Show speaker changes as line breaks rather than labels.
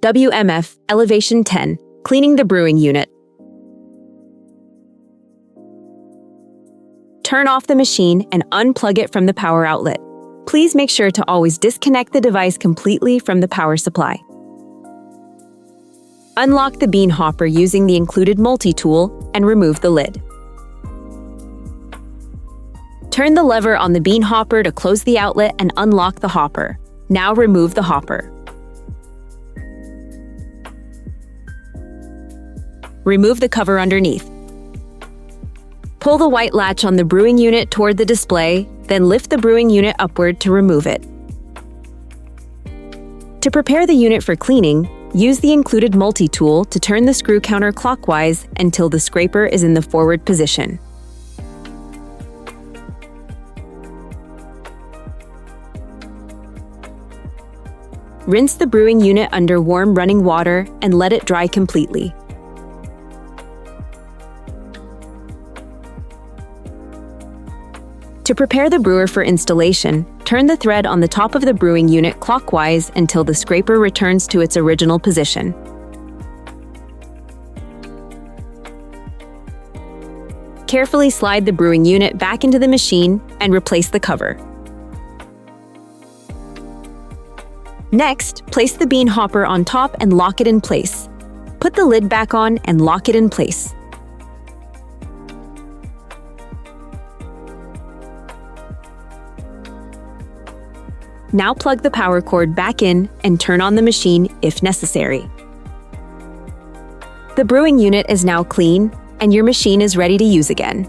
WMF Elevation 10, cleaning the brewing unit. Turn off the machine and unplug it from the power outlet. Please make sure to always disconnect the device completely from the power supply. Unlock the bean hopper using the included multi-tool and remove the lid. Turn the lever on the bean hopper to close the outlet and unlock the hopper. Now remove the hopper. Remove the cover underneath. Pull the white latch on the brewing unit toward the display, then lift the brewing unit upward to remove it. To prepare the unit for cleaning, use the included multi-tool to turn the screw counterclockwise until the scraper is in the forward position. Rinse the brewing unit under warm running water and let it dry completely. To prepare the brewer for installation, turn the thread on the top of the brewing unit clockwise until the scraper returns to its original position. Carefully slide the brewing unit back into the machine and replace the cover. Next, place the bean hopper on top and lock it in place. Put the lid back on and lock it in place. Now plug the power cord back in and turn on the machine if necessary. The brewing unit is now clean and your machine is ready to use again.